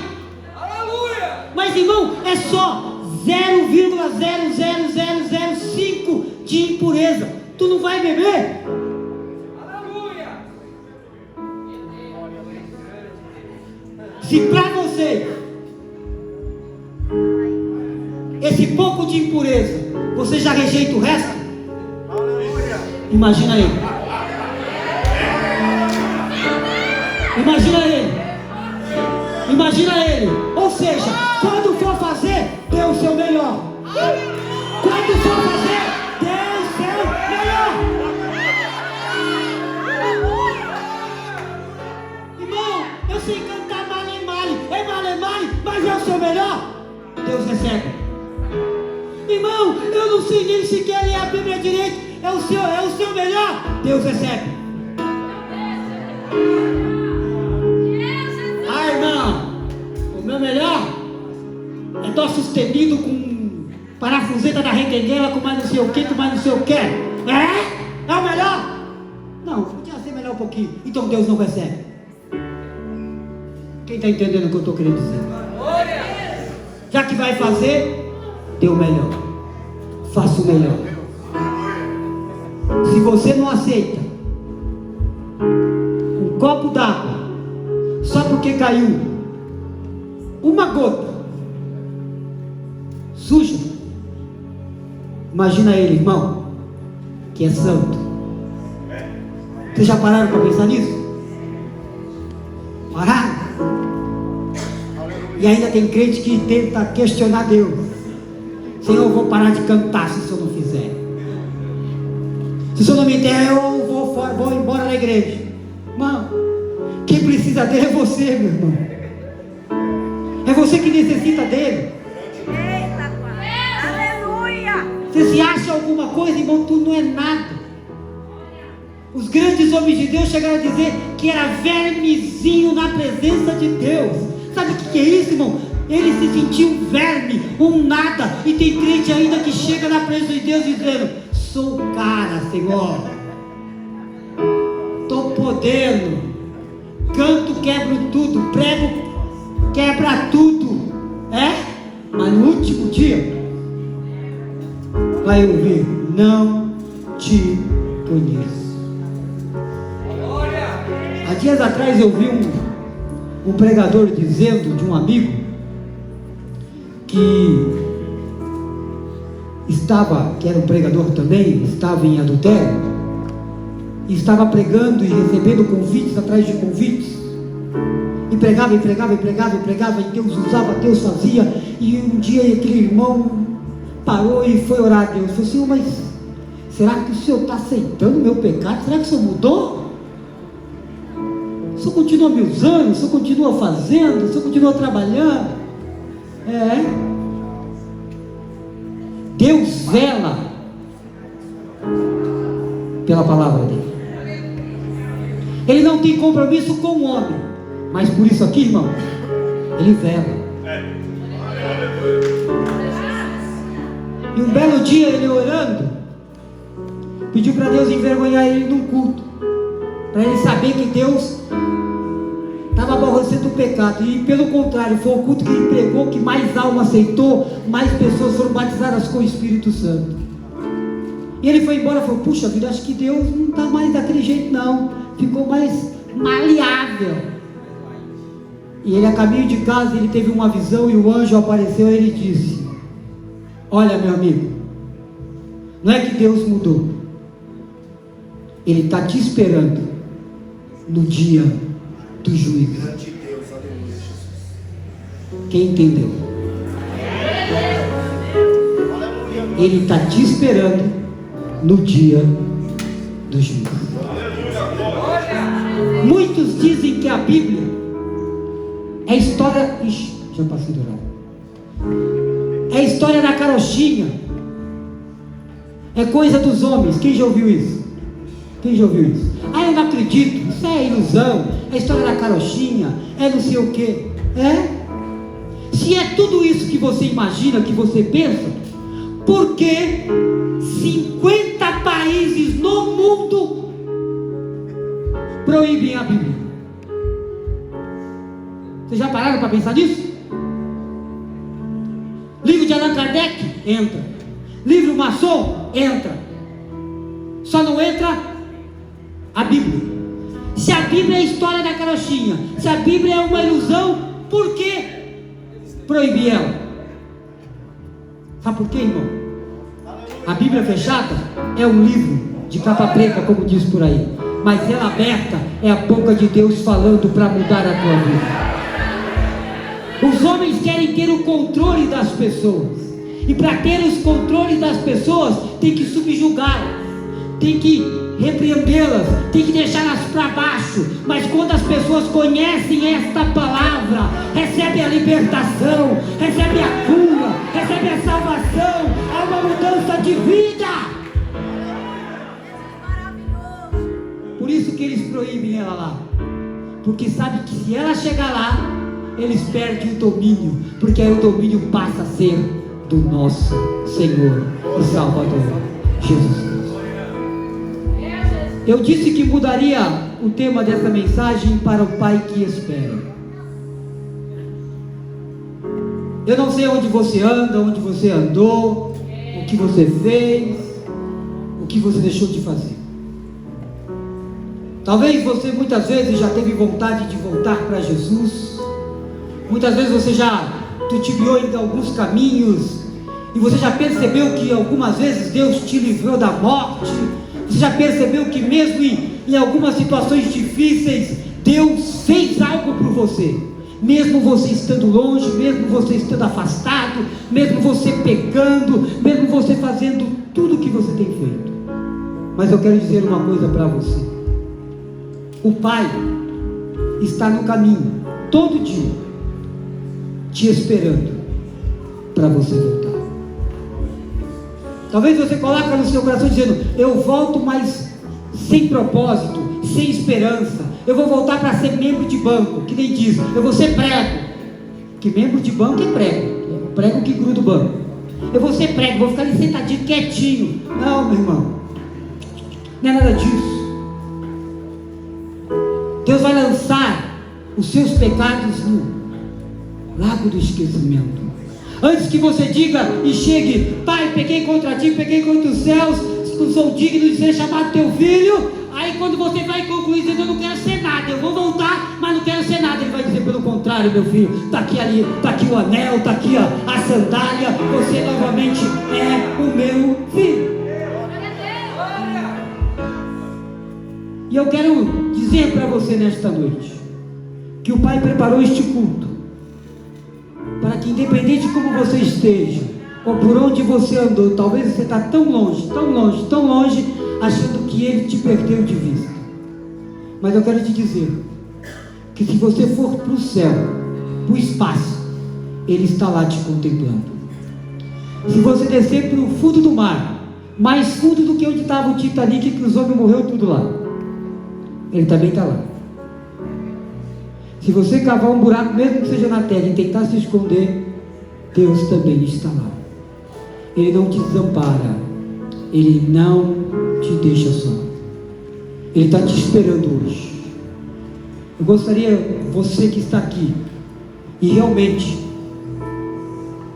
Mas irmão, é só 0,00005 de impureza. Tu não vai beber? Se para você esse pouco de impureza, você já rejeita o resto? Imagina ele. Imagina ele. Imagina ele. Ou seja, quando for fazer, dê o seu melhor. Quando for fazer, dê o seu melhor. Irmão, eu sei cantar male, mas é o seu melhor. Deus recebe. Irmão, eu não sei nem sequer ler a Bíblia direito. É o seu melhor. Deus recebe. Ah, irmão, o meu melhor é dó sustenido com parafuseta da requenguela, com mais não sei o que, com mais não sei o que. É o melhor? Não, podia ser melhor um pouquinho. Então Deus não recebe. Quem está entendendo o que eu estou querendo dizer? Já que vai fazer, dê o melhor. Faça o melhor. Se você não aceita um copo d'água só porque caiu uma gota suja, imagina ele, irmão, que é santo. Vocês já pararam para pensar nisso? Pararam? E ainda tem crente que tenta questionar Deus. Senhor, eu vou parar de cantar se o Senhor não fizer. Se o Senhor não me der, eu vou embora da igreja. Irmão, quem precisa dele é você, meu irmão. É você que necessita dele. Eita, aleluia! Você se acha alguma coisa, irmão, tu não é nada. Os grandes homens de Deus chegaram a dizer que era vermezinho na presença de Deus. Sabe o que é isso, irmão? Ele se sentiu um verme, um nada. E tem crente ainda que chega na presença de Deus dizendo: sou o cara, Senhor, estou podendo, canto, quebro tudo, prego, quebra tudo, mas no último dia vai ouvir: não te conheço. Há dias atrás eu vi um pregador dizendo de um amigo que era um pregador também, estava em adultério, e estava pregando e recebendo convites atrás de convites, e pregava, e Deus usava, Deus fazia. E um dia aquele irmão parou e foi orar a Deus. Falou: Senhor, mas será que o Senhor está aceitando o meu pecado? Será que o Senhor mudou? O Senhor continua me usando? O Senhor continua fazendo? O Senhor continua trabalhando? Deus vela pela palavra dele. Ele não tem compromisso com o homem, mas por isso aqui, irmão, ele vela. E um belo dia ele orando, pediu para Deus envergonhar ele num culto, para ele saber que Deus estava aborrecendo o pecado. E pelo contrário, foi o culto que ele pregou que mais alma aceitou, mais pessoas foram batizadas com o Espírito Santo. E ele foi embora e falou: puxa vida, acho que Deus não está mais daquele jeito não, ficou mais maleável. E ele, a caminho de casa, ele teve uma visão e o anjo apareceu e ele disse: olha, meu amigo, não é que Deus mudou, Ele está te esperando no dia do juízo. Quem entendeu? Ele está te esperando no dia do juízo. Muitos dizem que a Bíblia é história. Ixi, já passei do horário. É história da carochinha. É coisa dos homens. Quem já ouviu isso? Quem já ouviu isso? Ah, eu não acredito, isso é ilusão, é história da carochinha, é não sei o quê. Se é tudo isso que você imagina, que você pensa, por que 50 países no mundo proíbem a Bíblia? Vocês já pararam para pensar nisso? Livro de Allan Kardec? Entra. Livro maçom? Entra. Só não entra a Bíblia. Se a Bíblia é a história da carochinha, se a Bíblia é uma ilusão, por que proibir ela? Sabe por quê, irmão? A Bíblia fechada é um livro de capa preta, como diz por aí, mas ela aberta é a boca de Deus falando para mudar a tua vida. Os homens querem ter o controle das pessoas, e para ter os controles das pessoas tem que subjugá-las, tem que repreendê-las, tem que deixá-las para baixo. Mas quando as pessoas conhecem esta palavra, recebem a libertação, recebem a cura, recebem a salvação, há uma mudança de vida. Por isso que eles proíbem ela lá, porque sabem que se ela chegar lá, eles perdem o domínio, porque aí o domínio passa a ser do nosso Senhor e Salvador Jesus Cristo. Eu disse que mudaria o tema dessa mensagem para o Pai que espera. Eu não sei onde você anda, onde você andou, o que você fez, o que você deixou de fazer. Talvez você muitas vezes já teve vontade de voltar para Jesus. Muitas vezes você já titubeou em alguns caminhos, e você já percebeu que algumas vezes Deus te livrou da morte. Você já percebeu que mesmo em algumas situações difíceis, Deus fez algo por você, mesmo você estando longe, mesmo você estando afastado, mesmo você pecando, mesmo você fazendo tudo o que você tem feito. Mas eu quero dizer uma coisa para você: o Pai está no caminho, todo dia, te esperando para você voltar. Talvez você coloque no seu coração dizendo: eu volto, mas sem propósito, sem esperança. Eu vou voltar para ser membro de banco, que nem diz, eu vou ser prego. Que membro de banco é prego, prego que gruda o banco. Eu vou ser prego, vou ficar ali sentadinho, quietinho. Não, meu irmão, não é nada disso. Deus vai lançar os seus pecados no lago do esquecimento. Antes que você diga e chegue: Pai, pequei contra ti, pequei contra os céus, não sou digno de ser chamado teu filho. Aí quando você vai concluir dizendo: eu não quero ser nada, eu vou voltar, mas não quero ser nada, ele vai dizer: pelo contrário, meu filho, está aqui ali, está aqui o anel, está aqui a sandália, você novamente é o meu filho. E eu quero dizer para você nesta noite que o Pai preparou este culto para que, independente de como você esteja, ou por onde você andou, talvez você está tão longe, achando que Ele te perdeu de vista. Mas eu quero te dizer que se você for para o céu, para o espaço, Ele está lá te contemplando. Se você descer para o fundo do mar, mais fundo do que onde estava o Titanic, que os homens morreram tudo lá, Ele também está lá. Se você cavar um buraco, mesmo que seja na terra, e tentar se esconder, Deus também está lá. Ele não te desampara, Ele não te deixa só. Ele está te esperando hoje. Eu gostaria, você que está aqui, e realmente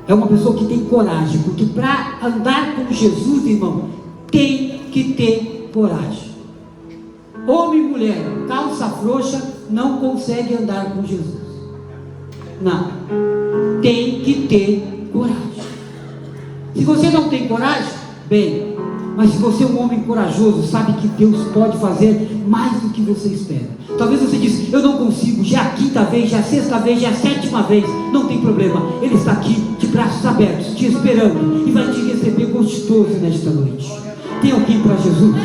é uma pessoa que tem coragem, porque para andar com Jesus, irmão, tem que ter coragem. Homem e mulher, calça frouxa, não consegue andar com Jesus. Não, tem que ter coragem. Se você não tem coragem, bem, mas se você é um homem corajoso, sabe que Deus pode fazer mais do que você espera. Talvez você diz: eu não consigo, já é a quinta vez, já é a sexta vez, já é a sétima vez. Não tem problema, Ele está aqui de braços abertos, te esperando, e vai te receber gostoso nesta noite. Tem alguém para Jesus?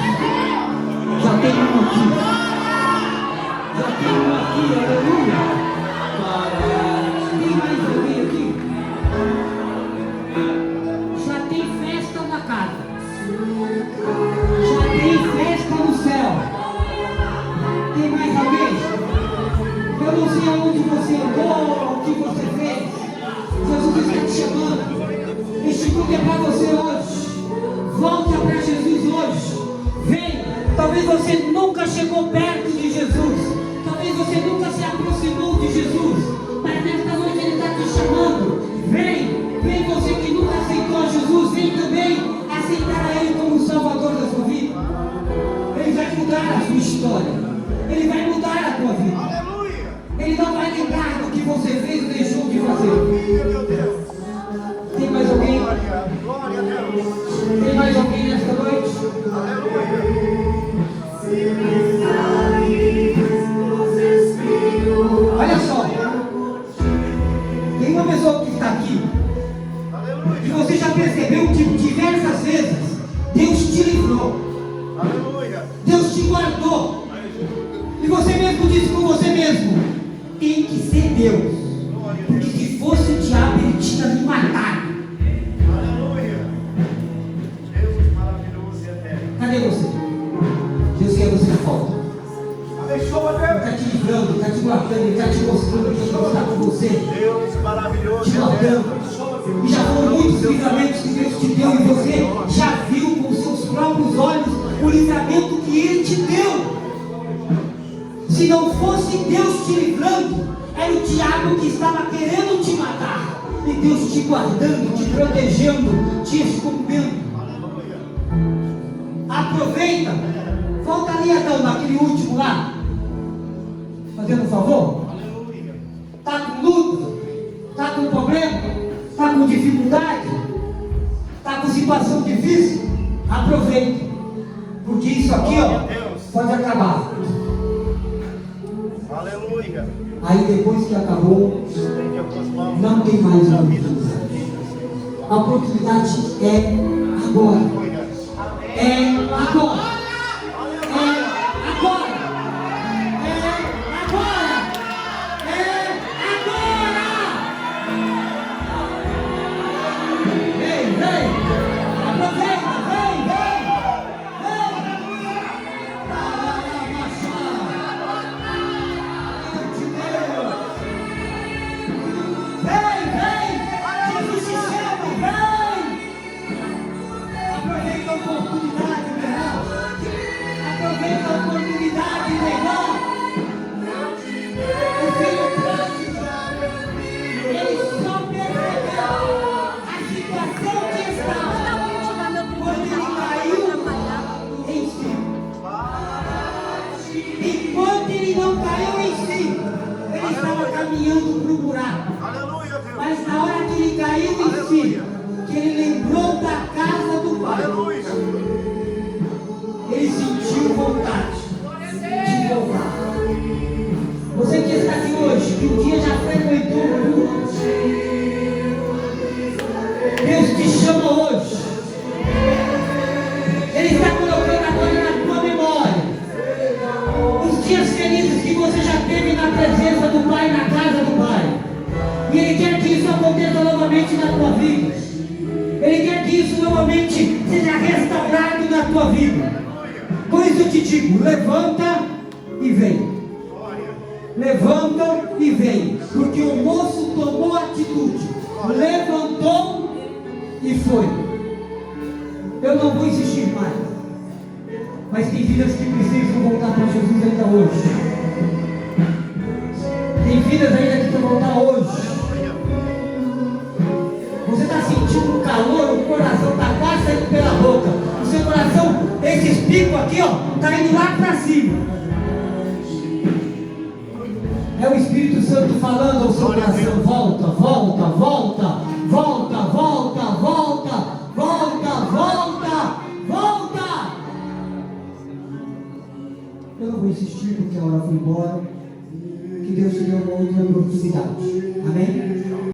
Já tem um aqui. Já tem um aqui, aleluia. Tem mais alguém aqui? Já tem festa na casa. Já tem festa no céu. Talvez você nunca chegou perto de Jesus. Talvez você nunca se aproximou de Jesus. Mas nesta noite Ele está te chamando. Vem você que nunca aceitou Jesus. Vem também aceitar a Ele como o Salvador da sua vida. Ele vai mudar a sua história. Ele vai mudar a tua vida. Ele não vai lembrar do que você fez ou deixou de fazer. Tem mais alguém? Tem mais alguém nesta noite? Olha só. Tem uma pessoa que está aqui. E você já percebeu que diversas vezes Deus te livrou. Deus te guardou. E você mesmo disse com você mesmo: tem que ser Deus. Porque se fosse o diabo, ele tinha me matado. Cadê você? Deus quer você de volta. Ele está te livrando, está te guardando, Ele está te mostrando que Deus está com você. Deus maravilhoso. Te guardando. E já foram muitos livramentos que Deus te deu. E você já viu com seus próprios olhos o livramento que Ele te deu. Se não fosse Deus te livrando, era o diabo que estava querendo te matar. E Deus te guardando, te protegendo, te escondendo. Aproveita. Volta ali, Adão, naquele último lá. Fazendo um favor. Está com luta? Está com problema? Está com dificuldade? Está com situação difícil? Aproveita. Porque isso aqui, ó, pode acabar. Aleluia. Aí depois que acabou, não tem mais oportunidade. A oportunidade é agora. É agora. É agora. É agora. É agora. Vem. Aproveita. Vem. Jesus te chama, aproveita a oportunidade, meu irmão. Aproveita a oportunidade, meu irmão. O filho pródigo, ele só percebeu a situação que estava quando ele caiu em si. Enquanto ele não caiu em si, ele estava caminhando para o buraco. Mas na hora que ele caiu em si, que ele lembrou da casa do Pai, ele sentiu vontade de voltar. Você que está aqui hoje, que um dia já frequentou o culto, Deus te chama hoje. Ele está colocando agora na tua memória os dias felizes que você já teve na presença do Pai, na casa do Pai. E Ele quer que isso aconteça novamente na tua vida. Ele quer que isso novamente seja restaurado na tua vida. Por isso eu te digo: levanta e vem. Levanta e vem. Porque o moço tomou atitude, levantou e foi. Eu não vou insistir mais, mas tem vidas que precisam voltar para Jesus ainda hoje. Tem vidas ainda que precisam voltar hoje. Você está sentindo um calor, o coração está quase saindo pela boca. O seu coração, esses picos aqui, ó, está indo lá para cima. É o Espírito Santo falando ao seu coração: volta, volta, volta, volta, volta, volta, volta, volta, volta. Eu não vou insistir porque a hora foi embora. Que Deus te deu uma outra oportunidade. Amém?